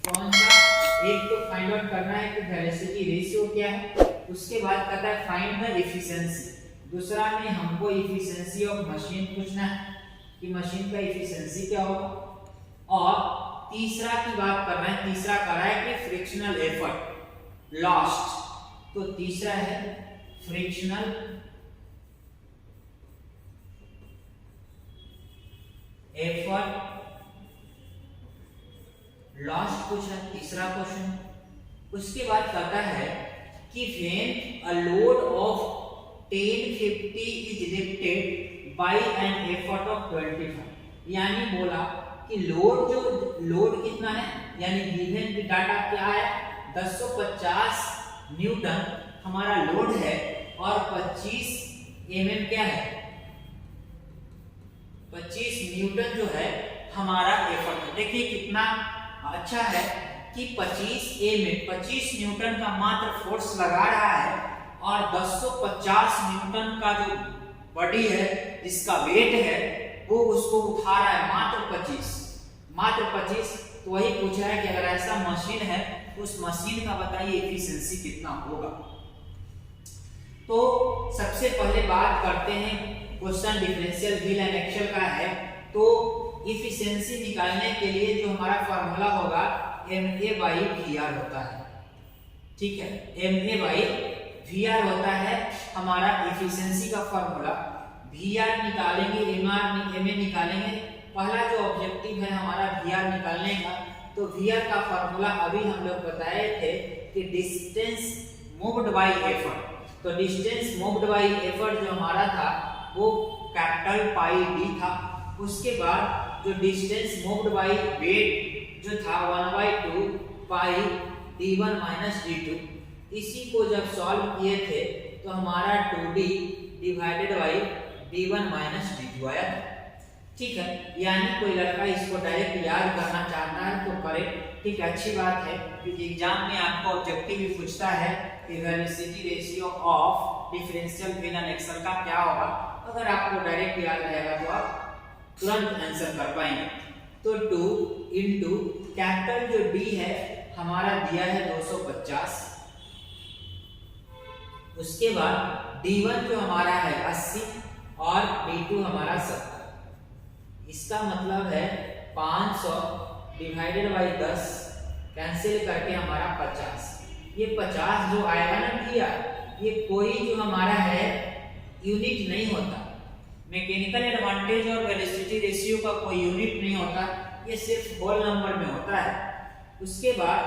कौन सा? एक तो फाइंड आउट करना है कि वेलोसिटी रेशियो क्या है, उसके बाद कहता है फाइंड द एफिशिएंसी। दूसरा में हमको एफिशिएंसी ऑफ मशीन पूछना है कि मशीन का एफिशिएंसी क्या होगा, और तीसरा की बात कर रहे हैं, तीसरा कर रहा है कि फ्रिक्शनल एफर्ट लॉस्ट। तो तीसरा है फ्रिक्शनल एफर्ट लॉस्ट पूछा तीसरा क्वेश्चन। उसके बाद कहता है कि when a load of 1050 is lifted bye an effort of 25, यानी बोला कि लोड कितना है, यानी गिवन डाटा क्या है 1050 न्यूटन हमारा लोड है और 25 mm क्या है, 25 न्यूटन जो है हमारा एफर्ट है। देखिए कितना अच्छा है कि 25 न्यूटन का मात्र फोर्स लगा रहा है और 1050 न्यूटन का जो बॉडी है जिसका वेट है वो उसको उठा रहा है मात्र 25। तो वही पूछा है कि अगर ऐसा मशीन है तो उस मशीन का बताइए एफिशिएंसी कितना होगा। तो सबसे पहले बात करते हैं question differential wheel and axle का है। तो एफिशिएंसी निकालने के लिए जो हमारा फार्मूला होगा MA/VR होता है, ठीक है, MA/VR होता है हमारा एफिशिएंसी का फार्मूला। VR निकालेंगे, MA निकालेंगे। पहला जो ऑब्जेक्टिव है हमारा VR निकालने का, तो VR का फार्मूला अभी हम लोग बताए थे कि डिस्टेंस मूव्ड बाय एफर्ट। तो डिस्टेंस मूव्ड बाय एफर्ट जो हमारा था वो कैपिटल पाई d था। उसके बाद जो डिस्टेंस मूव्ड बाय वेट जो था 1/2 पाई d1 - d2। इसी को जब सॉल्व किए थे तो हमारा 2d divided by d1 - d2 आया, ठीक है। यानी कोई लड़का इसको डायरेक्ट याद करना चाहता है तो करे, ठीक है, अच्छी बात है क्योंकि एग्जाम में आपको ऑब्जेक्टिव भी पूछता है कि velocity ratio of differential wheel and axle का क्या होगा। अगर आपको डायरेक्ट याद रहेगा तो आप तुरंत आंसर कर पाएंगे। तो 2 इंटू कैपिटल जो D है हमारा दिया है 250, उसके बाद D1 जो हमारा है 80 और D2 हमारा 70। इसका मतलब है 500 डिवाइडेड बाय 10 कैंसिल करके हमारा 50। ये 50 जो आएगा ना भैया, ये कोई जो हमारा है यूनिट नहीं होता। मैकेनिकल एडवांटेज और वेलोसिटी रेशियो का कोई यूनिट नहीं होता, ये सिर्फ होल नंबर में होता है। उसके बाद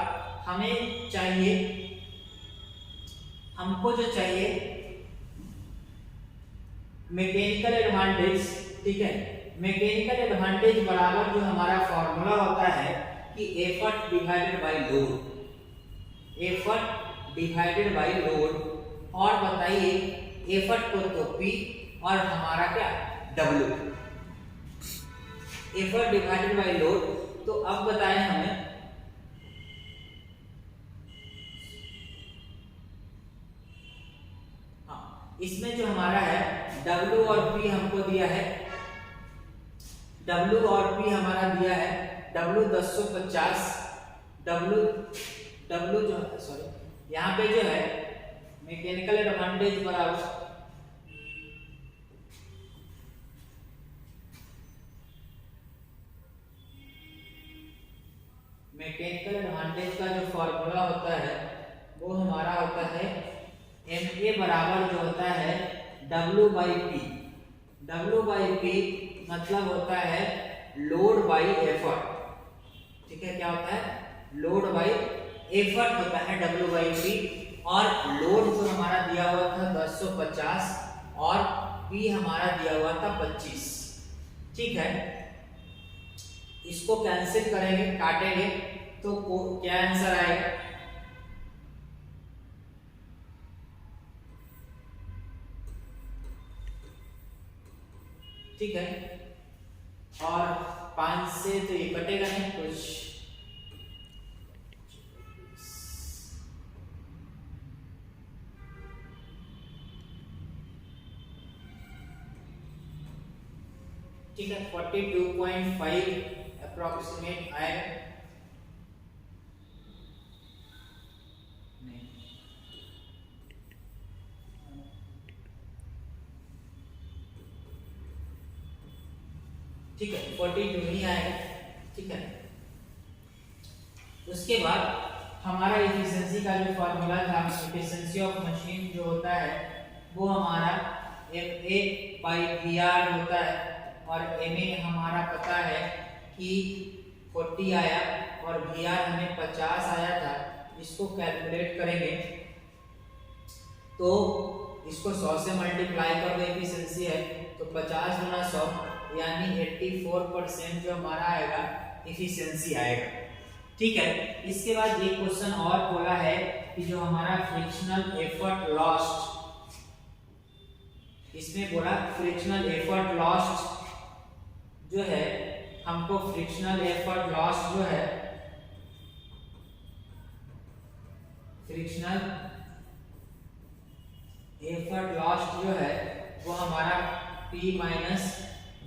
हमें चाहिए, हमको जो चाहिए मैकेनिकल एडवांटेज, ठीक है। मैकेनिकल एडवांटेज बराबर जो हमारा फॉर्मूला होता है कि effort divided by load, effort divided by load. और बताइए एफर्ट को तो P और हमारा क्या W, effort divided by load. तो अब बताएं हमें इसमें जो हमारा है W और P हमको दिया है, W और P हमारा दिया है W 1050, W जो है सॉरी यहाँ पे जो है मैकेनिकल एडवांटेज बराबर मैकेनिकल एडवांटेज का जो फॉर्मूला होता है वो हमारा होता है MA बराबर जो होता है W/P। W/P मतलब होता है लोड बाय एफर्ट, ठीक है। क्या होता है? लोड बाय एफर्ट होता है W/P। और लोड जो हमारा दिया हुआ था 1050 और P हमारा दिया हुआ था 25, ठीक है। इसको कैंसिल करेंगे, काटेंगे तो क्या आंसर आएगा? ठीक है। और 5 से तो ये कटेगा नहीं कुछ, ठीक है। 42.5 अप्रोक्सीमेट आएगा। ठीक है, 42 ही आएगा। ठीक है, उसके बाद हमारा एफिशिएंसी का जो फार्मूला था, एफिशिएंसी ऑफ मशीन जो होता है वो हमारा FA बाई VR होता है, और MA हमारा पता है कि 40 आया और VR हमें 50 आया था। इसको कैलकुलेट करेंगे तो इसको 100 से मल्टीप्लाई कर दो, एफिशिएंसी है तो 50 गुना 100 यानी 84% जो हमारा आएगा एफिशिएंसी आएगा। ठीक है, इसके बाद एक क्वेश्चन और बोला है कि जो हमारा फ्रिक्शनल एफर्ट लॉस्ट, इसमें बोला फ्रिक्शनल एफर्ट लॉस्ट जो है, हमको फ्रिक्शनल एफर्ट लॉस्ट जो है, फ्रिक्शनल एफर्ट लॉस्ट जो है वो हमारा P minus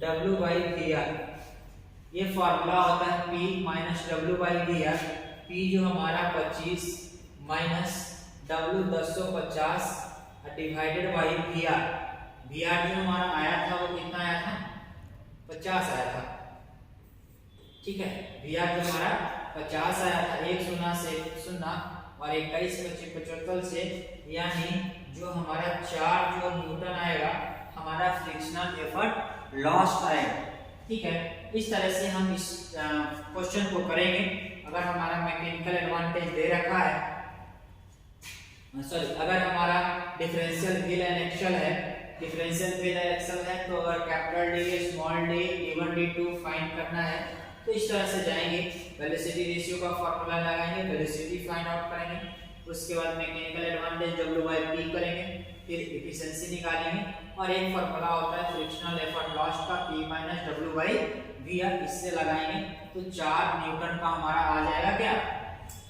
W by VR, ये फॉर्मूला होता है P minus W by VR। P जो हमारा 25 minus W 1050 divided by VR। VR जो हमारा आया था वो कितना आया था, 50 आया था। ठीक है, VR जो हमारा 50 आया था, एक शून्य से शून्य और 21 25 75 से, यानी जो हमारा 4 जो न्यूटन आएगा हमारा फ्रिक्शनल एफर्ट लॉस्ट आएगा। ठीक है, इस तरह से हम इस क्वेश्चन को करेंगे। अगर हमारा मैकेनिकल एडवांटेज दे रखा है, सॉरी, अगर हमारा डिफरेंशियल व्हील एंड एक्सल है, डिफरेंशियल व्हील एंड एक्सल है, तो अगर capital D, small D, D1 D2 find करना है तो इस तरह से जाएंगे, वेलोसिटी रेशियो का फार्मूला लगाएंगे, वेलोसिटी फाइंड आउट करेंगे, उसके बाद मैकेनिकल एडवांटेज W/P करेंगे, फिर एफिशिएंसी निकालेंगे, और एक फार्मूला होता है फ्रिक्शनल एफर्ट लॉस्ट का P माइनस W/VR, इससे लगाएंगे तो 4 न्यूटन का हमारा आ जाएगा क्या,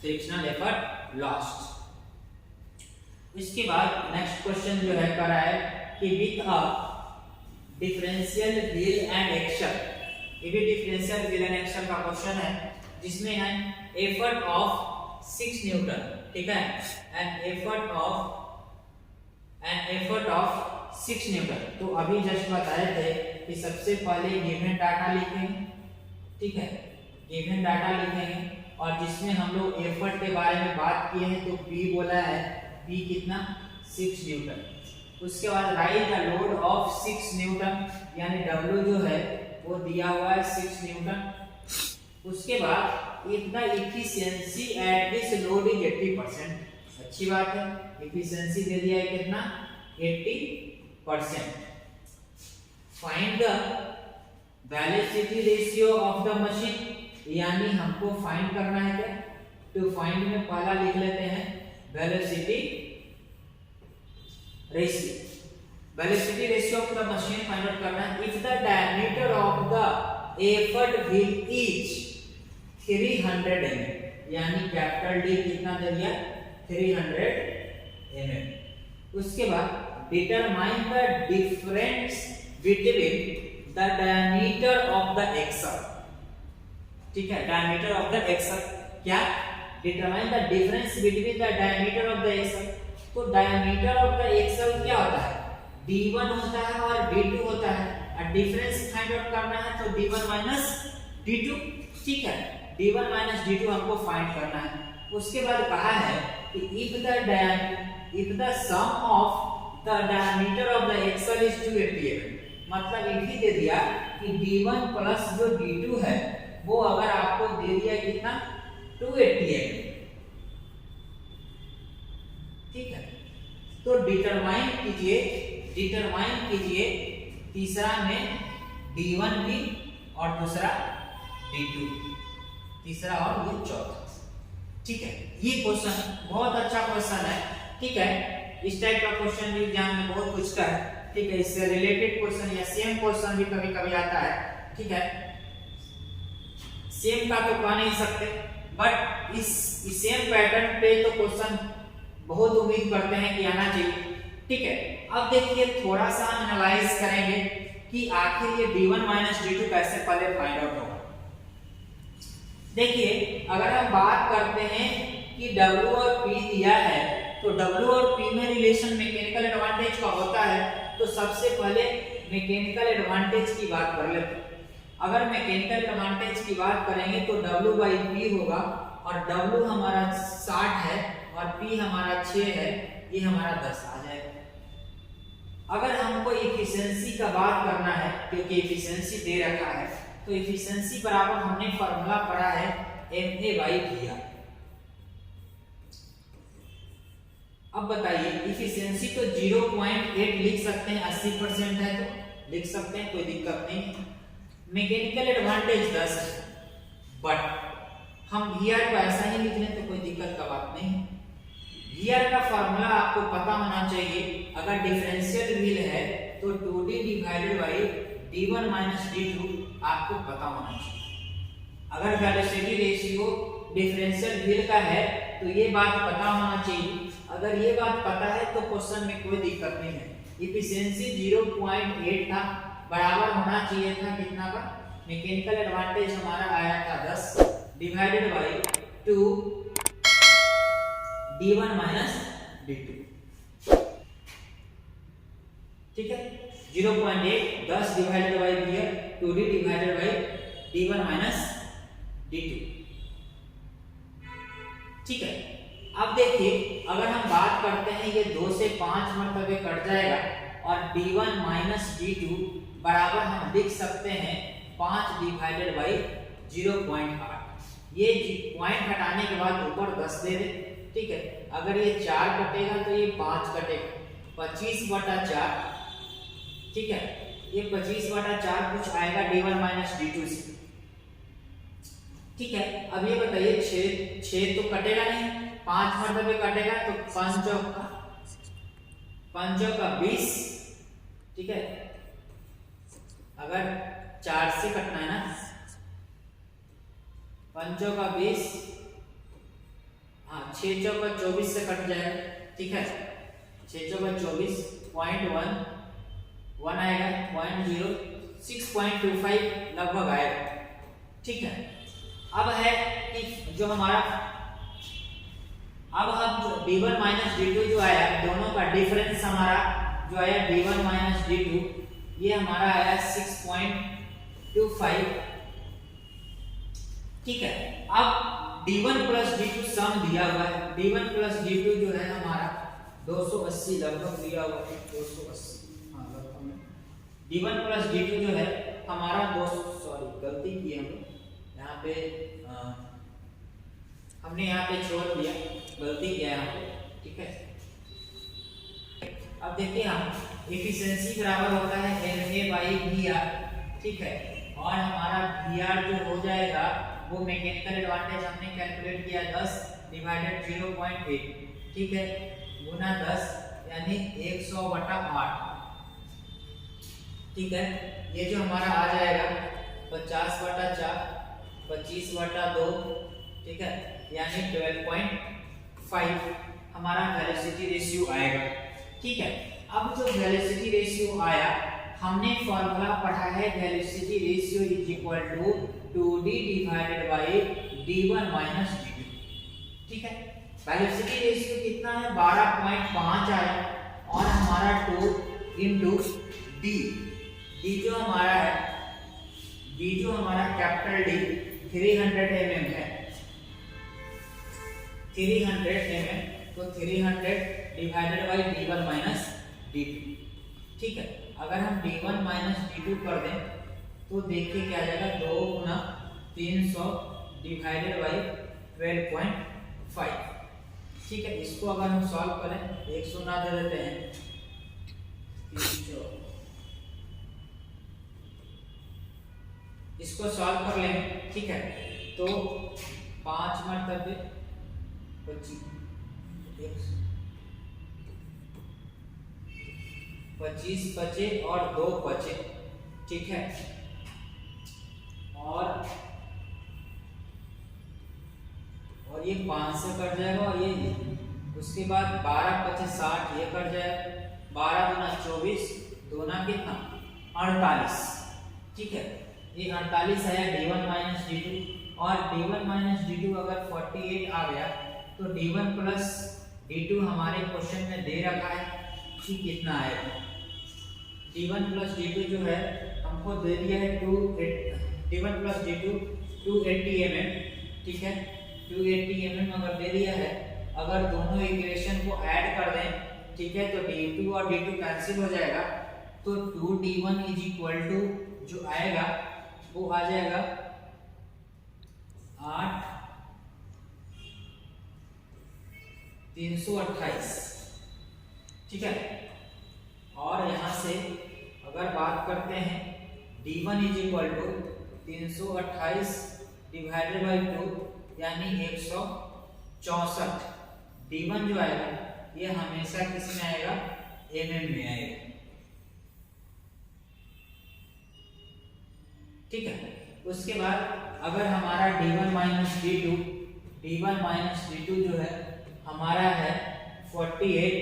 फ्रिक्शनल एफर्ट लॉस्ट। इसके बाद नेक्स्ट क्वेश्चन जो है करा है कि with a differential wheel and axle, ये भी डिफरेंशियल व्हील एंड एक्सल का क्वेश्चन है जिसमें है एफर्ट ऑफ 6 न्यूटन। ठीक है, एंड एफर्ट ऑफ 6 न्यूटन। तो अभी जस्ट बताए थे कि सबसे पहले गिवन डाटा लिखेंगे। ठीक है, गिवन डाटा लिखेंगे और जिसमें हम लोग एफर्ट के बारे में बात किए हैं तो P बोला है, P कितना, 6 न्यूटन। उसके बाद right the load of 6 Newton, यानी W जो है वो दिया हुआ है 6 न्यूटन। उसके बाद if the efficiency at this load is 80%, अच्छी बात है, एफिशिएंसी दे दिया है कितना, 80%। Find the velocity ratio of the machine, यानी हमको फाइंड करना है क्या, तो फाइंड में पहला लिख लेते हैं velocity ratio. Velocity ratio of the machine find out करना है। If the diameter of the effort wheel is 300 mm, यानी कैपिटल डी कितना दे दिया, 300 mm। उसके बाद determine the difference between the diameter of the axle. ठीक है, डायमीटर ऑफ द एक्सल क्या, determine the difference between the diameter of the axle. तो डायमीटर ऑफ द एक्सल क्या होता है, D1 होता है और D2 होता है, और डिफरेंस फाइंड आउट करना है तो D1 माइनस D2। ठीक है, D1 माइनस D2 हमको फाइंड करना है। उसके बाद कहा है कि if the sum of the diameter of the axle is 280 mm, मतलब ये दे दिया कि D1 प्लस जो D2 है वो अगर आपको दे दिया कितना, 280 mm। ठीक है, तो डिटरमाइन कीजिए तीसरा में D1 भी और दूसरा D2, तीसरा और ये चौथा। ठीक है, ये क्वेश्चन बहुत अच्छा क्वेश्चन है। ठीक है, इस टाइप का क्वेश्चन भी एग्जाम में बहुत पूछता है। ठीक है, इससे रिलेटेड क्वेश्चन या सेम क्वेश्चन भी कभी कभी आता है। ठीक है, सेम का तो कह नहीं सकते, बट इस सेम पैटर्न पे तो क्वेश्चन बहुत उम्मीद करते हैं कि आना चाहिए। ठीक है, अब देखिए थोड़ा सा एनालाइज करेंगे कि आखिर ये D1 माइनस D2 कैसे पहले फाइंड आउट होगा। देखिए, अगर हम बात करते हैं कि W और P दिया है तो W और P में रिलेशन मैकेनिकल एडवांटेज का होता है, तो सबसे पहले मैकेनिकल एडवांटेज की बात कर लेते हैं। अगर मैकेनिकल एडवांटेज की बात करेंगे तो W/P होगा, और W हमारा 60 है और P हमारा 6 है, ये हमारा 10 आ जाएगा। अगर हमको एफिशिएंसी का बात करना है, क्योंकि एफिशिएंसी दे रखा है, तो एफिशिएंसी बराबर हमने फॉर्मूला पढ़ा है MA/VR। अब बताइए इफिशियंसी तो 0.8 लिख सकते हैं, 80% है तो लिख सकते हैं, कोई दिक्कत नहीं। मैकेनिकल एडवांटेज 10 है, बट हम VR को ऐसा ही लिख लें तो कोई दिक्कत का बात नहीं। VR का फार्मूला आपको पता होना चाहिए। अगर डिफरेंशियल व्हील है तो 2D divided by D1 minus D2 आपको पता होना चाहिए। अगर वेलोसिटी रेशियो डिफरेंशियल व्हील का है तो ये बात पता होना चाहिए। अगर ये बात पता है तो क्वेश्चन में कोई दिक्कत नहीं है। इफिशियंसी 0.8 था, बराबर होना चाहिए था कितना का, मैकेनिकल एडवांटेज हमारा आया था 10 divided by 2 D1 minus D2। ठीक है, 0.8 10 divided by 2D divided by D1 minus D2। ठीक है, अब देखिए अगर हम बात करते हैं ये 2 से 5 मरतबे कट जाएगा और D1 माइनस D2 बराबर हम लिख सकते हैं 5 डिवाइडेड बाई 0.8। ये पॉइंट हटाने के बाद ऊपर 10 दे दे। ठीक है, अगर ये 4 कटेगा तो ये 5 कटेगा, 25/4। ठीक है, ये 25/4 कुछ आएगा D1 माइनस D2 से। ठीक है, अब ये बताइए 6 तो कटेगा नहीं, 5 मरतबे कटेगा तो 5 चौक का 20। ठीक है, अगर 4 से कटना है ना, 5 चौक का 20, हाँ 6 चौक का 24 से कट जाएगा। ठीक है, 6 चौक का 24 0.1 आएगा, 0.0 6.25 लगभग आएगा। ठीक है, अब है कि जो हमारा अब हम D1 माइनस D2 जो आया, दोनों का डिफरेंस हमारा जो आया D1 माइनस D2, ये हमारा आया 6.25। ठीक है, अब D1 प्लस D2 सम दिया हुआ है। D1 प्लस D2 जो है हमारा 280 लगभग दिया हुआ है, 280। हाँ लगभग D1 प्लस D2 जो है हमारा 200, सॉरी गलती की हम यहाँ पे, हमने यहाँ पे छोड़ दिया, गलती किया यहाँ पे। ठीक है, अब देखिए हम एफिशिएंसी बराबर होता है MA/VR। ठीक है, और हमारा VR जो हो जाएगा वो मैकेनिकल एडवांटेज हमने कैलकुलेट किया 10 डिवाइडेड 0.8। ठीक है, गुना 10 यानी 100/8। ठीक है, ये जो हमारा आ जाएगा 50/4 25/2। ठीक है, यानी 12.5 हमारा वेलोसिटी रेशियो आएगा। ठीक है, अब जो वेलोसिटी रेशियो आया, हमने फॉर्मूला पढ़ा है velocity ratio is equal to 2D divided by D1 minus D2। ठीक है, वेलोसिटी रेशियो कितना है, 12.5 आया, और हमारा 2 इंटू D, D जो हमारा है, D जो हमारा कैपिटल D 300 mm है, 300 mm, तो 300 divided by D1 minus D2। ठीक है, अगर हम D1 माइनस D2 कर दें तो देखिए क्या आ जाएगा, 2 गुना 300 डिवाइडेड बाई 12.5। ठीक है, इसको अगर हम सॉल्व करें 100 ना दे देते हैं, 300, इसको सॉल्व कर लेंगे। ठीक है, तो 5 मरतबे 25 बचे और 2 बचे। ठीक है, और ये 5 से कट जाएगा, और ये उसके बाद 12 × 5 = 60, ये कट जाएगा, 12 गुना 24, 2 ना कितना 48। ठीक है, ये 48 आया D1 माइनस D2, और D1 माइनस D2 अगर 48 आ गया तो D1 प्लस D2 हमारे क्वेश्चन में दे रखा है कि कितना आएगा। D1 प्लस D2 जो है हम हमको दे दिया है d1 प्लस d2 280 mm, ठीक है 280 mm अगर दे दिया है, अगर दोनों इक्वेशन को ऐड कर दें, ठीक है, तो d2 और d2 कैंसिल हो जाएगा, तो 2d1 इज इक्वल टू जो आएगा वो आ जाएगा 8 328, ठीक है। और यहाँ से अगर बात करते हैं d1 is equal to 328 divided by 2 यानी 164, d1 जो आएगा ये हमेशा किस में आएगा, mm में आएगा, ठीक है। उसके बाद अगर हमारा d1 माइनस d2 जो है हमारा है 48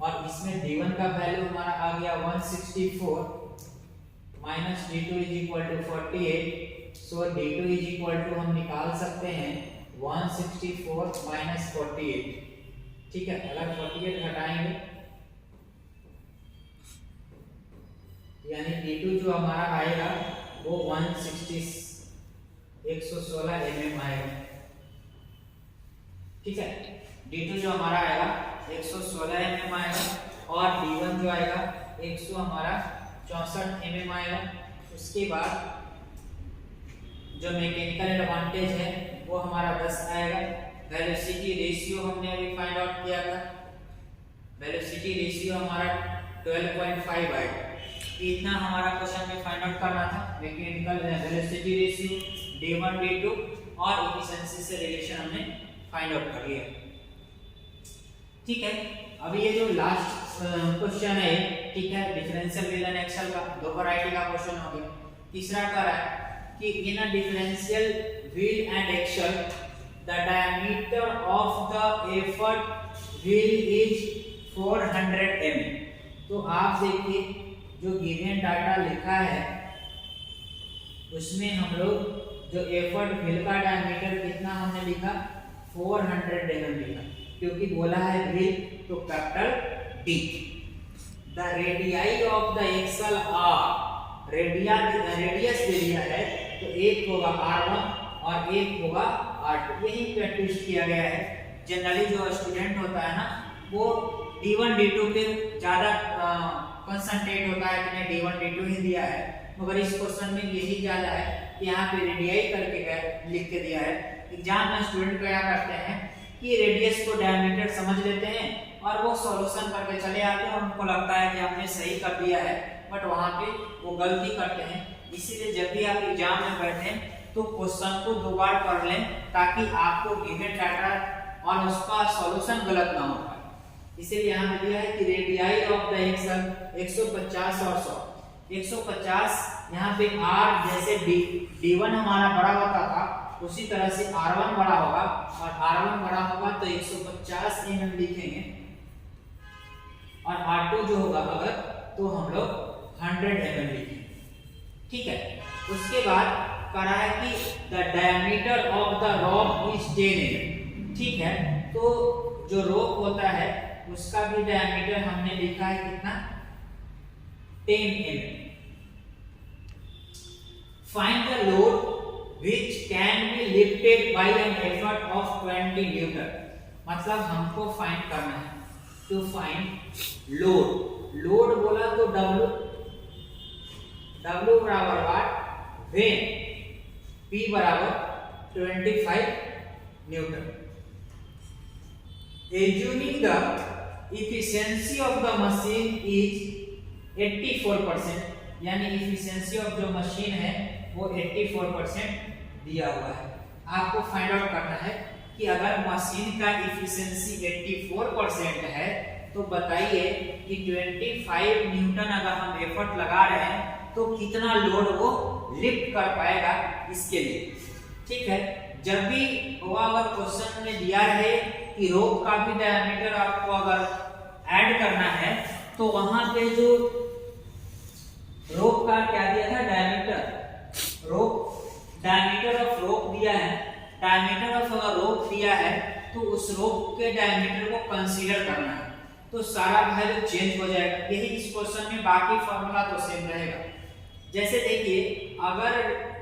और इसमें d1 का वैल्यू हमारा आ गया 164 minus d2 is equal to 48, so d2 is equal to हम निकाल सकते हैं 164 माइनस 48, ठीक है। अगर 48 घटाएंगे यानी d2 जो हमारा आएगा वो 116 mm आएगा, ठीक है। d2 जो हमारा आएगा 116 mm आएगा और d1 जो आएगा 100 हमारा 64 mm आएगा। उसके बाद जो मैकेनिकल एडवांटेज है वो हमारा 10 आएगा। वेलोसिटी रेशियो हमने अभी फाइंड आउट किया था, वेलोसिटी रेशियो हमारा 12.5 आएगा। इतना हमारा क्वेश्चन में फाइंड आउट करना था, mechanical velocity ratio d1 d2 और एफिशिएंसी से रिलेशन हमने फाइंड आउट कर लिया, ठीक है। अभी ये जो लास्ट क्वेश्चन है, ठीक है, डिफरेंशियल व्हील एंड एक्सल का दो वैरायटी का क्वेश्चन हो गया। तीसरा कर रहा है कि in a differential wheel and axle the diameter of the effort wheel is 400 mm। तो आप देखिए जो गिवन डाटा लिखा है उसमें हम लोग जो एफर्ट व्हील का डायमीटर कितना हमने लिखा, 400 mm लिखा, क्योंकि बोला है व्हील तो capital D। The radii of the axle are, radius दे दिया है तो एक होगा r1 और एक होगा r2, यही प्रैक्टिस किया गया है। जनरली जो स्टूडेंट होता है ना वो d1 d2 पे ज्यादा कंसंट्रेट होता है कि नहीं d1 d2 ही दिया है, मगर इस क्वेश्चन में यही ज्यादा है कि यहाँ पे रेडियाई करके लिख के दिया है। एग्जाम में स्टूडेंट क्या करते हैं कि रेडियस को डायमीटर समझ लेते हैं और वो सॉल्यूशन करके चले आते हैं और उनको लगता है कि हमने सही कर दिया है, बट वहाँ पे वो गलती करते हैं। इसीलिए जब भी आप एग्जाम में बैठें तो क्वेश्चन को दो बार कर लें ताकि आपको गिवन डाटा और उसका सॉल्यूशन गलत ना हो पाए। इसीलिए यहाँ पे दिया है कि रेडियाई ऑफ द एक्सल 150 और 100, 150 यहाँ पे r जैसे d1 हमारा बड़ा होता था उसी तरह से r1 बड़ा होगा और r1 बड़ा होगा तो 150 mm लिखेंगे और r2 जो होगा अगर तो हम लोग 100 mm लिखेंगे, ठीक है। उसके बाद कहा है कि the diameter of the rock is 10 mm, ठीक है। तो जो रॉक होता है उसका भी डायमीटर हमने लिखा है कितना, 10 mm। Find the load which can be lifted by an effort of 20 Newton। मतलब हमको फाइंड करना है, तो फाइंड लोड बोला तो W बराबर वाट, when P बराबर 25 Newton. Assuming the efficiency of the machine is 84%, यानी efficiency of जो मशीन है वो 84% दिया हुआ है। आपको फाइंड आउट करना है कि अगर मशीन का एफिशिएंसी 84% है तो बताइए कि 25 न्यूटन अगर हम एफर्ट लगा रहे हैं तो कितना लोड वो लिफ्ट कर पाएगा इसके लिए, ठीक है। जब भी होगा अगर क्वेश्चन में दिया है कि रोप का भी डायमीटर आपको अगर ऐड करना है तो वहां पे जो रोप का क्या दिया था, डायमीटर ऑफ रोप दिया है, डायमीटर ऑफ अगर रोप दिया है तो उस रोप के डायमीटर को कंसीडर करना है, तो सारा वैल्यू चेंज हो जाएगा। यही इस क्वेश्चन में, बाकी फार्मूला तो सेम रहेगा। जैसे देखिए अगर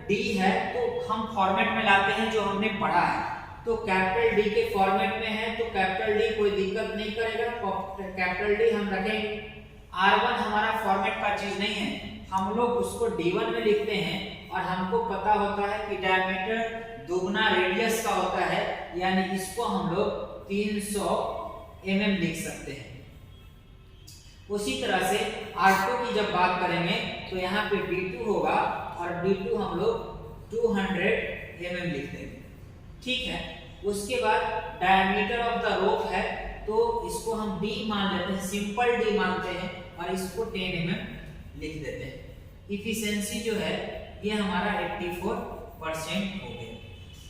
D है तो हम फॉर्मेट में लाते हैं जो हमने पढ़ा है, तो कैपिटल D के फॉर्मेट में है तो कैपिटल D कोई दिक्कत नहीं करेगा, कैपिटल D हम रखेंगे। R1 हमारा फॉर्मेट का चीज नहीं है, हम लोग उसको D1 में लिखते हैं और हमको पता होता है कि डायमीटर दुगना रेडियस का होता है, यानी इसको हम लोग 300 mm लिख सकते हैं। उसी तरह से R2 की जब बात करेंगे तो यहाँ पे D2 होगा और D2 हम लोग 200 mm लिख देंगे, ठीक है। उसके बाद डायमीटर ऑफ द रोप है तो इसको हम D मान लेते हैं, सिंपल D मानते हैं और इसको 10 mm लिख देते हैं। इफिशिएंसी जो है ये हमारा 84% हो गया।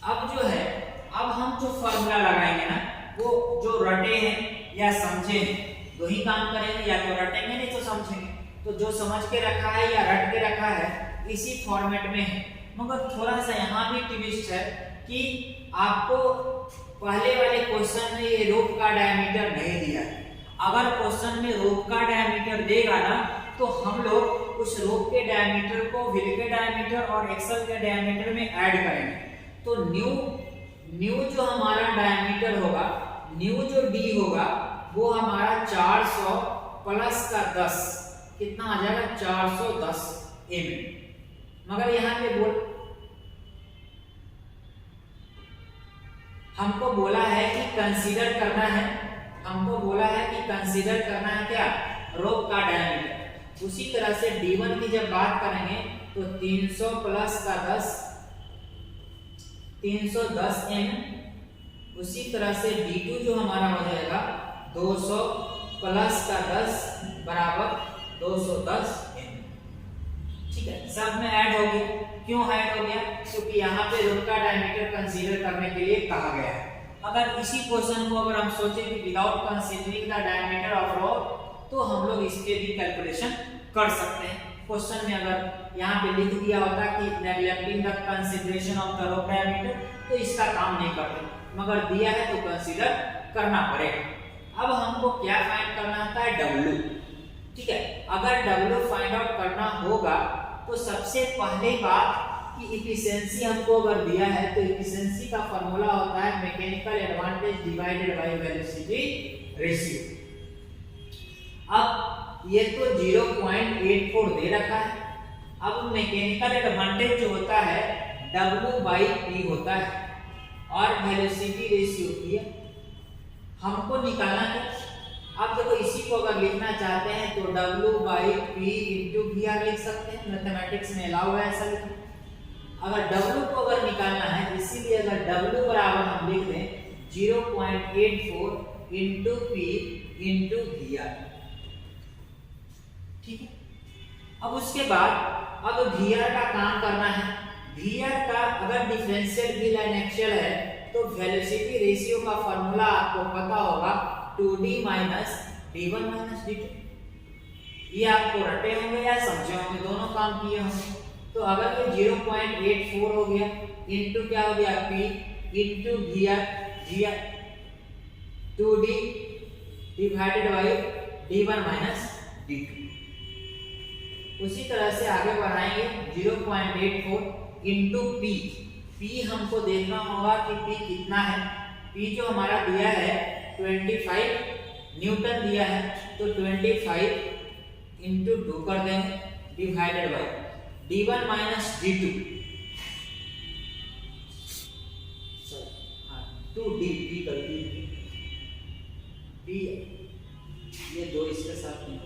अब जो है, अब हम जो फॉर्मूला लगाएंगे ना, वो जो रटे हैं या समझे हैं दो ही काम करेंगे, या तो रटेंगे नहीं तो समझेंगे। तो जो समझ के रखा है या रट के रखा है इसी फॉर्मेट में है, मगर थोड़ा सा यहाँ भी ट्विस्ट है कि आपको पहले वाले क्वेश्चन में ये रोप का डायमीटर नहीं दिया। अगर क्वेश्चन में रोप का डायमीटर देगा ना तो हम लोग उस रोप के डायमीटर को व्हील के डायमीटर और एक्सल के डायमीटर में ऐड करेंगे। तो न्यू जो हमारा डायमीटर होगा, न्यू जो D होगा वो हमारा 400 प्लस का 10 कितना आ जाएगा 410 mm। मगर यहाँ पे हमको बोला है कि कंसीडर करना है, हमको बोला है कि कंसीडर करना है क्या, रोप का डायमीटर। उसी तरह से D1 की जब बात करेंगे तो 300 प्लस का 10 310 mm। उसी तरह से D2 जो हमारा हो जाएगा 200 प्लस का 10 बराबर 210 mm, ठीक है। सब में ऐड हो गया। क्यों ऐड हो गया? क्योंकि यहाँ पे रोप का डायमीटर कंसीडर करने के लिए कहा गया है। अगर इसी क्वेश्चन को अगर हम सोचें कि without considering the diameter of rope तो हम लोग इसके भी कैलकुलेशन कर सकते हैं। क्वेश्चन में अगर यहाँ पे लिख दिया होता कि neglecting the consideration of the rope diameter तो इसका काम नहीं करते, मगर दिया है तो कंसीडर करना पड़ेगा। अब हमको क्या फाइंड करना होता है, W, ठीक है। अगर W फाइंड आउट करना होगा तो सबसे पहले बात कि इफिशिएंसी हमको अगर दिया है तो इफिशिएंसी का फार्मूला होता है mechanical advantage divided by velocity ratio. अब ये तो 0.84 दे रखा है। अब मैकेनिकल एडवांटेज जो होता है W/P होता है और वेलोसिटी रेशियो की हमको निकालना है। अब देखो इसी को अगर लिखना चाहते हैं तो W/P × VR लिख सकते हैं, मैथमेटिक्स में अलाउ है ऐसा लिखना। अगर W को अगर निकालना है, इसीलिए अगर W बराबर हम लिख दें 0.84 × P × VR, ठीक है। अब उसके बाद अब VR का काम करना है। VR का अगर डिफरेंशियल व्हील एंड एक्सल है तो वेलोसिटी रेशियो का फार्मूला आपको पता होगा 2D minus D1 minus D2। ये आपको रटे होंगे या समझे होंगे, दोनों काम किए होंगे। तो अगर ये 0.84 हो गया इनटू क्या हो गया P into VR 2D divided by D1 minus D2। उसी तरह से आगे बढ़ाएंगे 0.84 इनटू P हमको देखना होगा कि P कितना है। P जो हमारा दिया है 25 न्यूटन दिया है, तो 25 इनटू 2 कर देंगे divided by D1 minus D2 2D करती है D, ये दो इसके साथ नहीं,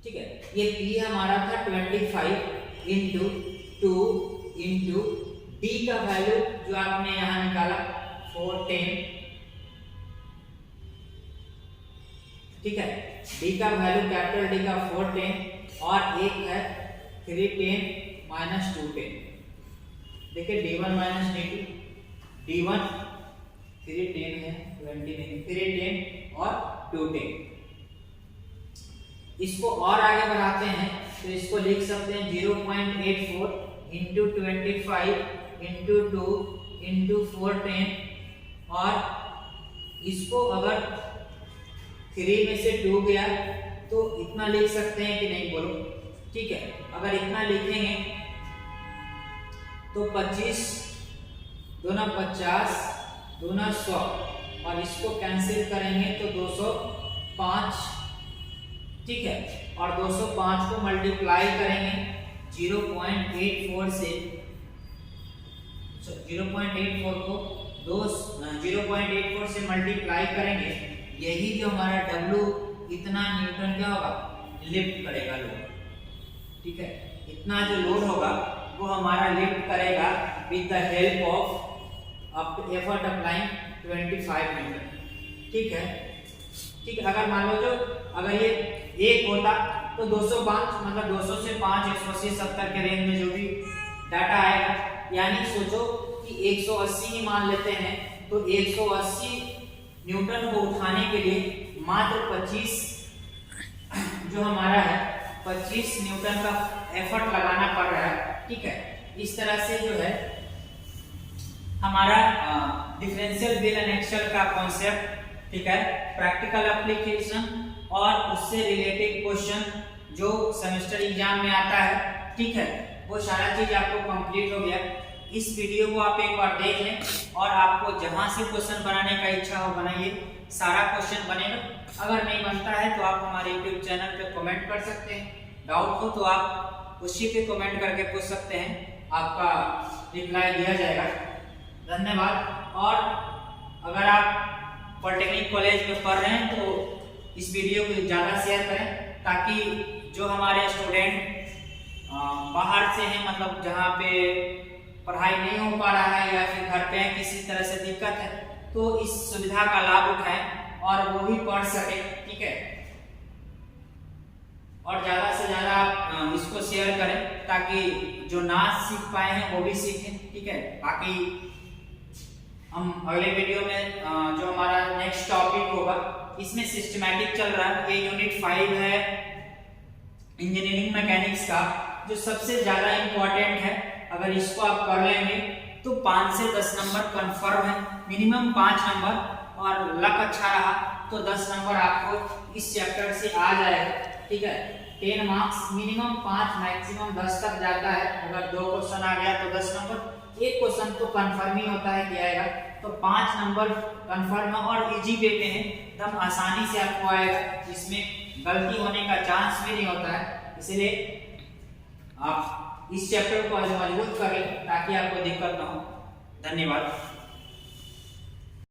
ठीक है। ये P हमारा था 25 इनटू 2 इनटू D का वैल्यू जो आपने यहां निकाला 410, ठीक है। D का वैल्यू कैपिटल D का 410 और एक है 310 माइनस 210। देखिए D1 माइनस D2, D1 310 है 20 नहीं 310 और 210। इसको और आगे बढ़ाते हैं तो इसको लिख सकते हैं 0.84 इंटू 25 इंटू 2 इंटू 410 और इसको अगर 3 में से 2 गया तो इतना लिख सकते हैं कि नहीं बोलो? ठीक है, अगर इतना लिखेंगे तो 25 दूना 50 दूना 100 और इसको कैंसिल करेंगे तो 205, ठीक है, और 205 को मल्टीप्लाई करेंगे 0.84 से, 0.84 को 0.84 से मल्टीप्लाई करेंगे, यही जो हमारा W इतना न्यूटन क्या होगा, लिफ्ट करेगा लोड, ठीक है, इतना जो लोड होगा वो हमारा लिफ्ट करेगा with the help of effort applying 25 Newton, ठीक है। ठीक है, अगर मान लो जो अगर ये 1 होता तो 205 मतलब 200 से 5 180 70 के रेंज में जो भी डाटा आएगा, यानी सोचो कि 180 ही मान लेते हैं तो 180 न्यूटन को उठाने के लिए मात्र 25 जो हमारा है 25 न्यूटन का एफर्ट लगाना पड़ रहा है, ठीक है। इस तरह से जो है हमारा डिफरेंशियल व्हील एंड एक्सल का कॉन्सेप्ट, ठीक है, प्रैक्टिकल एप्लीकेशन और उससे रिलेटेड क्वेश्चन जो सेमेस्टर एग्जाम में आता है, ठीक है, वो सारा चीज आपको कंप्लीट हो गया। इस वीडियो को आप एक बार देख लें और आपको जहां से क्वेश्चन बनाने का इच्छा हो बनाइए, सारा क्वेश्चन बनेगा। अगर नहीं बनता है तो आप हमारे YouTube चैनल पे कमेंट कर सकते हैं, डाउट हो तो आप उसी पे कमेंट करके पूछ सकते हैं, आपका रिप्लाई दिया जाएगा। धन्यवाद। और अगर आप पॉलिटेक्निक कॉलेज में पढ़ रहे हैं तो इस वीडियो को ज़्यादा शेयर करें ताकि जो हमारे स्टूडेंट बाहर से हैं, मतलब जहाँ पे पढ़ाई नहीं हो पा रहा है या फिर घर पे किसी तरह से दिक्कत है, तो इस सुविधा का लाभ उठाएं और वो भी पढ़ सके, ठीक है। और ज़्यादा से ज़्यादा आप इसको शेयर करें ताकि जो ना सीख पाए हैं वो भी सीखें, ठीक है। बाकी हम अगले वीडियो में जो हमारा नेक्स्ट टॉपिक होगा इसमें सिस्टमैटिक चल रहा है, ये यूनिट 5 है इंजीनियरिंग मैकेनिक्स का, जो सबसे ज्यादा इंपॉर्टेंट है। अगर इसको आप कर लेंगे तो 5 से 10 नंबर कंफर्म है, मिनिमम 5 नंबर, और लक अच्छा रहा तो 10 नंबर आपको इस चैप्टर से आ जाएगा, ठीक है। 10 मार्क्स मिनिमम 5 मैक्सिमम 10 तक जाता है। अगर 2 क्वेश्चन आ गया तो 10 नंबर, एक क्वेश्चन तो कंफर्म ही होता है कि आएगा, तो 5 नंबर कंफर्म है और इजी वे में है, एकदम आसानी से आपको आएगा, इसमें गलती होने का चांस भी नहीं होता है। इसलिए आप इस चैप्टर को आज मजबूत करें ताकि आपको दिक्कत ना हो। धन्यवाद।